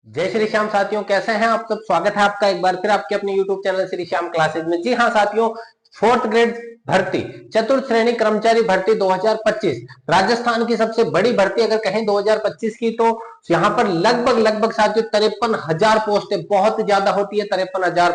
जय श्री श्याम साथियों, कैसे हैं आप सब। स्वागत है आपका एक बार फिर आपके अपने YouTube channel Shri Shyam classes में। जी हाँ साथियों, फोर्थ ग्रेड भर्ती चतुर्थ श्रेणी कर्मचारी भर्ती 2025 राजस्थान की सबसे बड़ी भर्ती अगर कहें 2025 की, तो यहाँ पर लगभग साथियों 53,000 पोस्टें, बहुत ज्यादा होती है 53,000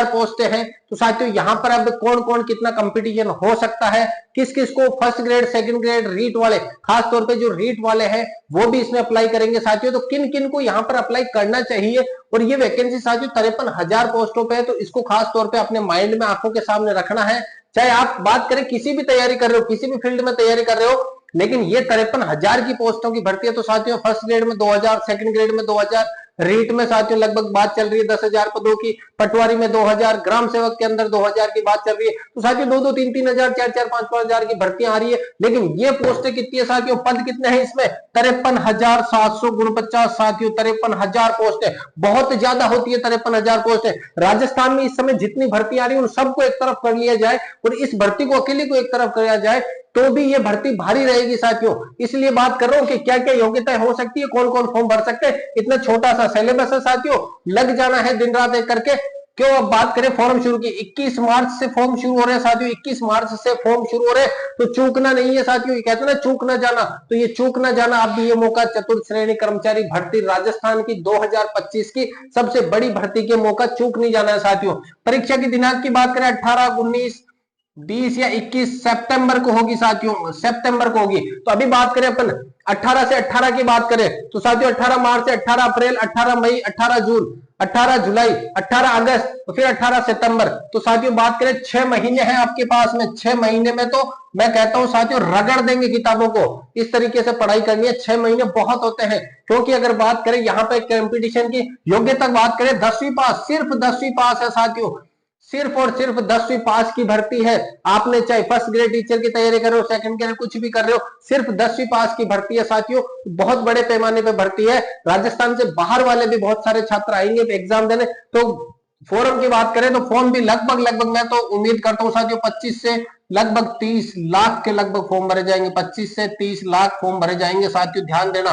पोस्टें हैं। तो साथियों यहाँ पर अब कौन कौन कितना कंपटीशन हो सकता है, किस किस को first grade second grade REET वाले, खास तौर पे जो रीट वाले हैं वो भी इसमें अप्लाई करेंगे साथियों। तो किन किन को यहाँ पर अप्लाई करना चाहिए, और ये वैकेंसी साथियों 53,000 पोस्टों पे है, तो इसको खास तौर पे अपने माइंड में आंखों के सामने रखना है। चाहे आप बात करें किसी भी तैयारी कर रहे हो, किसी भी फील्ड में तैयारी कर रहे हो, लेकिन ये 53,000 की पोस्टों की भर्ती है। तो साथियों फर्स्ट ग्रेड में 2,000, सेकंड ग्रेड में 2,000, रीट में साथियों लगभग बात चल रही है 10,000 पदों की, पटवारी में 2,000, ग्राम सेवक के अंदर 2,000 की बात चल रही है। तो साथियों 2-2, 3-3 हजार, 4-4, 5-5 हजार की भर्तियां आ रही है। लेकिन ये पोस्टें कितनी है साथियों, पद कितने हैं इसमें, 53,749 साथियों, 53,000 पोस्टें बहुत ज्यादा होती है। 53,000 पोस्टें राजस्थान में इस समय जितनी भर्ती आ रही है उन सबको एक तरफ कर लिया जाए और इस भर्ती को अकेले को एक तरफ किया जाए तो भी ये भर्ती भारी रहेगी साथियों। इसलिए बात कर रहा हूं कि क्या क्या योग्यता हो सकती है, कौन कौन फॉर्म भर सकते हैं। इतना छोटा सा सिलेबस है साथियों, लग जाना है दिन रात एक करके। क्यों, अब बात करें फॉर्म शुरू की, 21 मार्च से फॉर्म शुरू हो रहे हैं साथियों, 21 मार्च से फॉर्म शुरू हो रहे हैं। तो चूकना नहीं है साथियों, ये कहते हैं ना चूक ना जाना, तो ये चूक ना जाना। अब भी ये मौका चतुर्थ श्रेणी कर्मचारी भर्ती राजस्थान की 2025 की सबसे बड़ी भर्ती के मौका चूक नहीं जाना है साथियों। परीक्षा की दिनांक की बात करें 18, 19, 20 या 21 सितंबर को होगी साथियों, सितंबर को होगी। तो अभी बात करें अपन 18 से 18 की बात करें तो साथियों 18 मार्च से 18 अप्रैल, 18 मई, 18 जून, 18 जुलाई, 18 अगस्त, तो फिर 18 सितंबर। तो साथियों बात करें 6 महीने हैं आपके पास में। 6 महीने में तो मैं कहता हूं साथियों रगड़ देंगे किताबों को, इस तरीके से पढ़ाई करनी है। 6 महीने बहुत होते हैं, क्योंकि अगर बात करें यहाँ पे कंपटीशन की योग्यता बात करें 10वीं पास, सिर्फ 10वीं पास है साथियों, सिर्फ और सिर्फ 10वीं पास की भर्ती है। आपने चाहे फर्स्ट ग्रेड टीचर की तैयारी कर रहे हो, सेकंड ग्रेड कुछ भी कर रहे हो, सिर्फ 10वीं पास की भर्ती है साथियों। बहुत बड़े पैमाने पे भर्ती है। राजस्थान से बाहर वाले भी बहुत सारे छात्र आएंगे एग्जाम देने। तो फॉर्म की बात करें तो फॉर्म भी लगभग मैं तो उम्मीद करता हूं साथियों 25 से लगभग 30 लाख के लगभग फॉर्म भरे जाएंगे। 25 से 30 लाख फॉर्म भरे जाएंगे साथियों, ध्यान देना,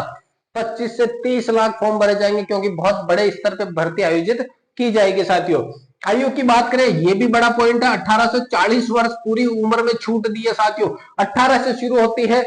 25 से 30 लाख फॉर्म भरे जाएंगे, क्योंकि बहुत बड़े स्तर पर भर्ती आयोजित की जाएगी साथियों। आयु की बात करें, ये भी बड़ा पॉइंट है, 18 से 40 वर्ष पूरी उम्र में छूट दी है साथियों। 18 से शुरू होती है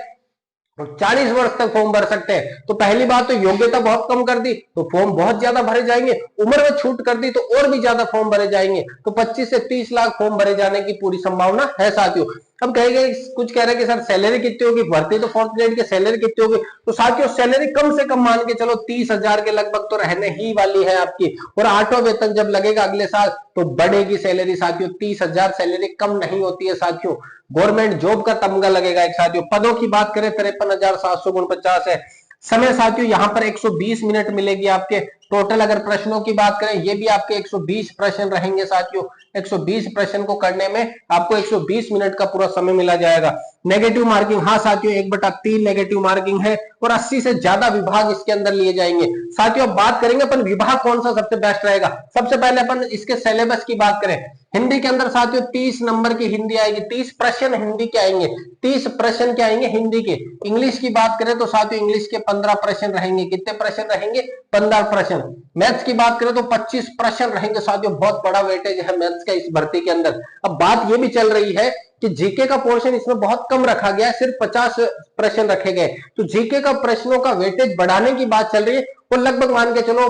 और 40 वर्ष तक फॉर्म भर सकते हैं। तो पहली बात तो योग्यता बहुत कम कर दी तो फॉर्म बहुत ज्यादा भरे जाएंगे, उम्र में छूट कर दी तो और भी ज्यादा फॉर्म भरे जाएंगे। तो 25 से 30 लाख फॉर्म भरे जाने की पूरी संभावना है साथियों। अब कहेंगे कुछ कह रहे हैं कि सर सैलरी कितनी होगी, भर्ती तो फोर्थ ग्रेड की सैलरी कितनी होगी। तो साथियों सैलरी कम से कम मान के चलो 30,000 के लगभग तो रहने ही वाली है आपकी, और 8वां वेतन जब लगेगा अगले साल तो बढ़ेगी सैलरी साथियों। 30,000 सैलरी कम नहीं होती है साथियों, गवर्नमेंट जॉब का तमगा लगेगा एक साथियों। पदों की बात करें 53,749 है। समय साथियों यहाँ पर 120 मिनट मिलेगी आपके टोटल। अगर प्रश्नों की बात करें ये भी आपके 120 प्रश्न रहेंगे साथियों। 120 प्रश्न को करने में आपको 120 मिनट का पूरा समय मिला जाएगा। नेगेटिव मार्किंग, हाँ साथियों 1/3 नेगेटिव मार्किंग है और 80 से ज्यादा विभाग इसके अंदर लिए जाएंगे साथियों। बात करेंगे अपन विभाग कौन सा सबसे बेस्ट रहेगा। सबसे पहले अपन इसके सिलेबस की बात करें, हिंदी के अंदर साथियों 30 नंबर की हिंदी आएगी, 30 प्रश्न हिंदी के आएंगे, 30 प्रश्न के आएंगे हिंदी के। इंग्लिश की बात करें तो साथियों इंग्लिश के 15 प्रश्न रहेंगे। कितने प्रश्न रहेंगे, 15 प्रश्न। मैथ्स की बात करें तो 25 प्रश्न रहेंगे साथियों, बहुत बड़ा वेटेज है मैथ्स का इस भर्ती के अंदर। अब बात यह भी चल रही है कि जीके का पोर्शन इसमें बहुत कम रखा गया है, सिर्फ 50 प्रश्न रखे गए। तो जीके का प्रश्नों का वेटेज बढ़ाने की बात चल रही है और लगभग मान के चलो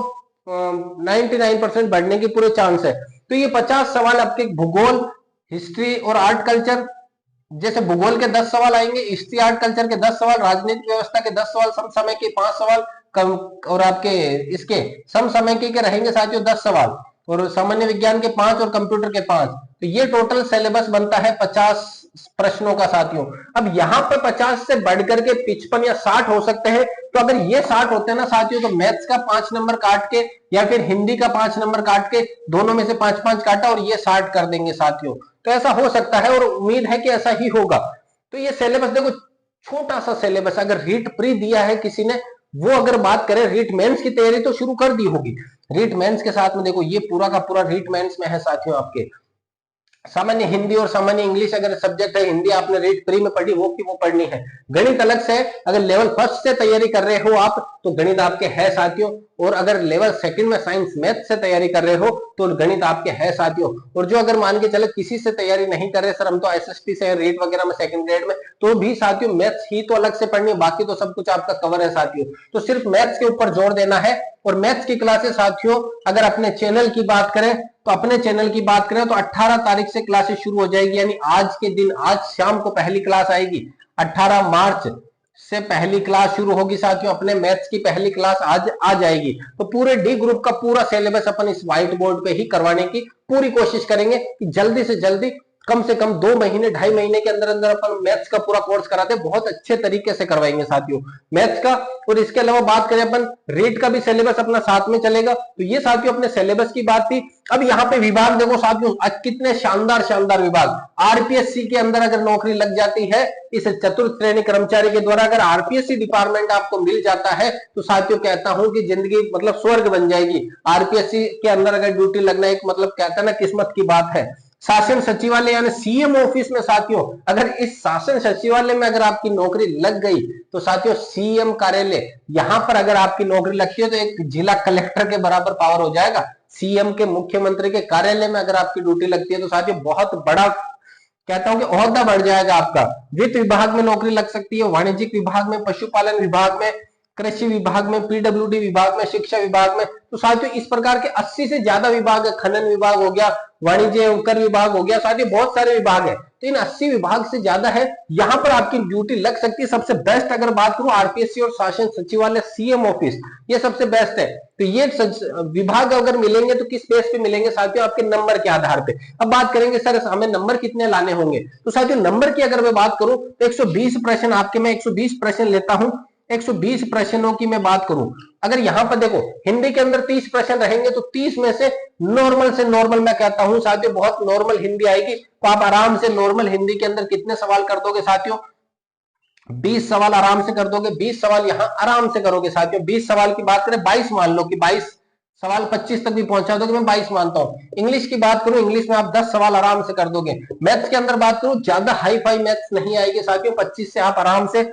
99% बढ़ने की पूरे चांस है। तो ये 50 सवाल आपके भूगोल, हिस्ट्री और आर्ट कल्चर, जैसे भूगोल के 10 सवाल आएंगे, हिस्ट्री आर्ट कल्चर के 10 सवाल, राजनीतिक व्यवस्था के 10 सवाल, समसामय के 5 सवाल, और आपके इसके समसामय के रहेंगे साथियों 10 सवाल, और सामान्य विज्ञान के 5 और कंप्यूटर के 5। तो ये टोटल सिलेबस बनता है 50 प्रश्नों का साथियों। अब यहाँ पर 50 से बढ़कर के 55 या 60 हो सकते हैं। तो अगर ये 60 होते हैं ना साथियों, तो मैथ्स का 5 नंबर काट के या फिर हिंदी का 5 नंबर काट के, दोनों में से 5-5 काटा और ये 60 कर देंगे साथियों। तो ऐसा हो सकता है और उम्मीद है कि ऐसा ही होगा। तो ये सिलेबस देखो, छोटा सा सिलेबस। अगर रीट प्री दिया है किसी ने, वो अगर बात करें रीट मेंस की तैयारी तो शुरू कर दी होगी। रीट मेंस के साथ में देखो ये पूरा का पूरा रीट मेंस में है साथियों आपके। सामान्य हिंदी और सामान्य इंग्लिश अगर सब्जेक्ट है, हिंदी आपने रेट प्री में पढ़ी वो की वो पढ़नी है। गणित अलग से है, अगर लेवल फर्स्ट से तैयारी कर रहे हो आप तो गणित आपके है साथियों, और अगर लेवल सेकंड में साइंस मैथ से तैयारी कर रहे हो तो गणित आपके है साथियों। और जो अगर मान के चले किसी से तैयारी नहीं कर रहे, सर हम तो एसएसटी से रेट वगैरह में सेकंड ग्रेड में, तो भी साथियों मैथ्स ही तो अलग से पढ़नी है, बाकी तो सब कुछ आपका कवर है साथियों। तो सिर्फ मैथ्स के ऊपर जोर देना है। और मैथ्स की क्लासेस साथियों अगर अपने चैनल की बात करें तो अपने चैनल की बात करें तो 18 तारीख से क्लासेस शुरू हो जाएगी, यानी आज के दिन, आज शाम को पहली क्लास आएगी। 18 मार्च से पहली क्लास शुरू होगी साथियों, अपने मैथ्स की पहली क्लास आज आ जाएगी। तो पूरे डी ग्रुप का पूरा सिलेबस अपन इस व्हाइट बोर्ड पे ही करवाने की पूरी कोशिश करेंगे कि जल्दी से जल्दी कम से कम 2 महीने 2.5 महीने के अंदर अंदर अपन मैथ्स का पूरा कोर्स कराते हैं, बहुत अच्छे तरीके से करवाएंगे साथियों मैथ्स का। और इसके अलावा बात करें अपन रेट का भी सिलेबस अपना साथ में चलेगा। तो ये साथियों अपने सिलेबस की बात थी। अब यहाँ पे विभाग देखो साथियों, आज कितने शानदार शानदार विभाग। आरपीएससी के अंदर अगर नौकरी लग जाती है इस चतुर्थ श्रेणी कर्मचारी के द्वारा, अगर आरपीएससी डिपार्टमेंट आपको मिल जाता है तो साथियों कहता हूं कि जिंदगी मतलब स्वर्ग बन जाएगी। आरपीएससी के अंदर अगर ड्यूटी लगना एक मतलब कहता है ना किस्मत की बात है। शासन सचिवालय यानी सीएम ऑफिस में साथियों, अगर इस शासन सचिवालय में अगर आपकी नौकरी लग गई तो साथियों सीएम कार्यालय, यहां पर अगर आपकी नौकरी लगती है तो एक जिला कलेक्टर के बराबर पावर हो जाएगा। सीएम के, मुख्यमंत्री के कार्यालय में अगर आपकी ड्यूटी लगती है तो साथियों बहुत बड़ा कहता हूं कि ओहदा बढ़ जाएगा आपका। वित्त विभाग में नौकरी लग सकती है, वाणिज्यिक विभाग में, पशुपालन विभाग में, कृषि विभाग में, पीडब्ल्यूडी विभाग में, शिक्षा विभाग में। तो साथियों इस प्रकार के 80 से ज्यादा विभाग है। खनन विभाग हो गया, वाणिज्य एवं कर विभाग हो गया, साथियों बहुत सारे विभाग है। तो इन 80 विभाग से ज्यादा है, यहां पर आपकी ड्यूटी लग सकती है। सबसे बेस्ट अगर बात करूं आरपीएससी और शासन सचिवालय सीएम ऑफिस, ये सबसे बेस्ट है। तो ये विभाग अगर मिलेंगे तो किस बेस पे मिलेंगे साथियों, आपके नंबर के आधार पे। अब बात करेंगे सर हमें नंबर कितने लाने होंगे, तो साथियों नंबर की अगर मैं बात करूं तो 120 प्रश्न आपके, मैं 120 प्रश्न लेता हूं। 120 प्रश्नों की मैं बात करूं, अगर यहां पर देखो हिंदी के अंदर 30 प्रश्न रहेंगे तो 30 में से नॉर्मल मैं कहता हूं साथियों बहुत नॉर्मल हिंदी आएगी। तो आप आराम से नॉर्मल हिंदी के अंदर कितने सवाल कर दोगे साथियों, 20 सवाल आराम से कर दोगे। 20 सवाल यहां आराम से करोगे साथियों। 20 सवाल की बात करें, 22 मान लो कि 22 सवाल 25 तक भी पहुंचा दोगे, मैं 22 मानता हूं। इंग्लिश की बात करूं, इंग्लिश में आप 10 सवाल आराम से कर दोगे। मैथ्स के अंदर बात करूं, ज्यादा हाई फाई मैथ्स नहीं आएगी साथियों, 25 से आप आराम से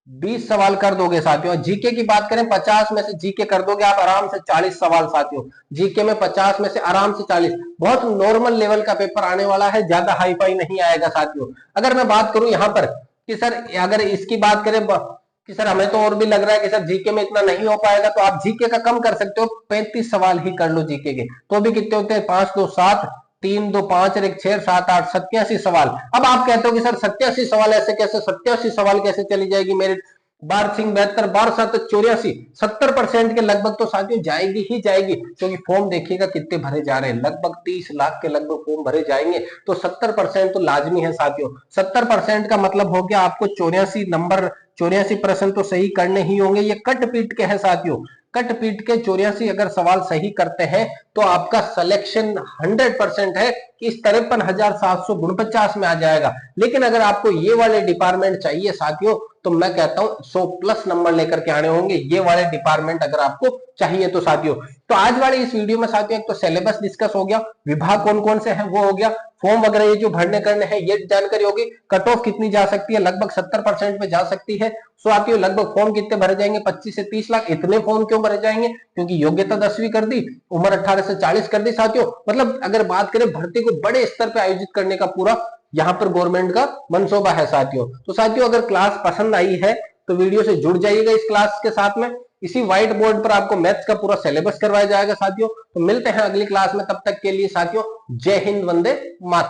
20 सवाल कर दोगे साथियों। जीके की बात करें, 50 में से जीके कर दोगे आप आराम से 40 सवाल साथियों। जीके में 50 में से आराम से 40, बहुत नॉर्मल लेवल का पेपर आने वाला है, ज्यादा हाई फाई नहीं आएगा साथियों। अगर मैं बात करूं यहाँ पर कि सर अगर इसकी बात करें कि सर हमें तो और भी लग रहा है कि सर जीके में इतना नहीं हो पाएगा, तो आप जीके का कम कर सकते हो, 35 सवाल ही कर लो जीके के, तो भी कितने होते हैं, 5 2 7 3 2 5 और 1 6 7 8 87 सवाल। अब आप कहते हो कि सर 87 सवाल ऐसे कैसे, 87 सवाल कैसे चली जाएगी मेरे, 12 सिंह 72 12 7 84, 70% के लगभग तो साथियों जाएगी ही जाएगी। क्योंकि फॉर्म देखिएगा कितने भरे जा रहे हैं, लगभग 30 लाख के लगभग फॉर्म भरे जाएंगे, तो 70% तो लाजमी है साथियों। 70% का मतलब हो गया आपको 84 नंबर, 84 प्रश्न तो सही करने ही होंगे। ये कट पीट के है साथियों, कट पीट के 84 अगर सवाल सही करते हैं तो आपका सिलेक्शन 100% है कि इस 53,749 में आ जाएगा। लेकिन अगर आपको ये वाले डिपार्टमेंट चाहिए साथियों तो मैं कहता हूं 100+ नंबर लेकर के आने होंगे, ये वाले डिपार्टमेंट अगर आपको चाहिए तो साथियों। तो आज वाले इस वीडियो में साथियों एक तो सिलेबस डिस्कस हो गया, विभाग कौन कौन से हैं वो हो गया, फॉर्म वगैरह ये जो भरने करने हैं ये जानकारी होगी, कट ऑफ कितनी जा सकती है, लगभग 70% में जा सकती है। सो आप लगभग फॉर्म कितने भरे जाएंगे, 25 से 30 लाख। इतने फॉर्म क्यों भरे जाएंगे, क्योंकि योग्यता 10वीं कर दी, उम्र 18 से 40 कर दी साथियों। मतलब अगर बात करें भर्ती को बड़े स्तर पर आयोजित करने का पूरा यहां पर गवर्नमेंट का मनसूबा है साथियों। तो साथियों अगर क्लास पसंद आई है तो वीडियो से जुड़ जाइएगा इस क्लास के साथ में। इसी व्हाइट बोर्ड पर आपको मैथ्स का पूरा सिलेबस करवाया जाएगा साथियों। तो मिलते हैं अगली क्लास में, तब तक के लिए साथियों जय हिंद, वंदे मातरम।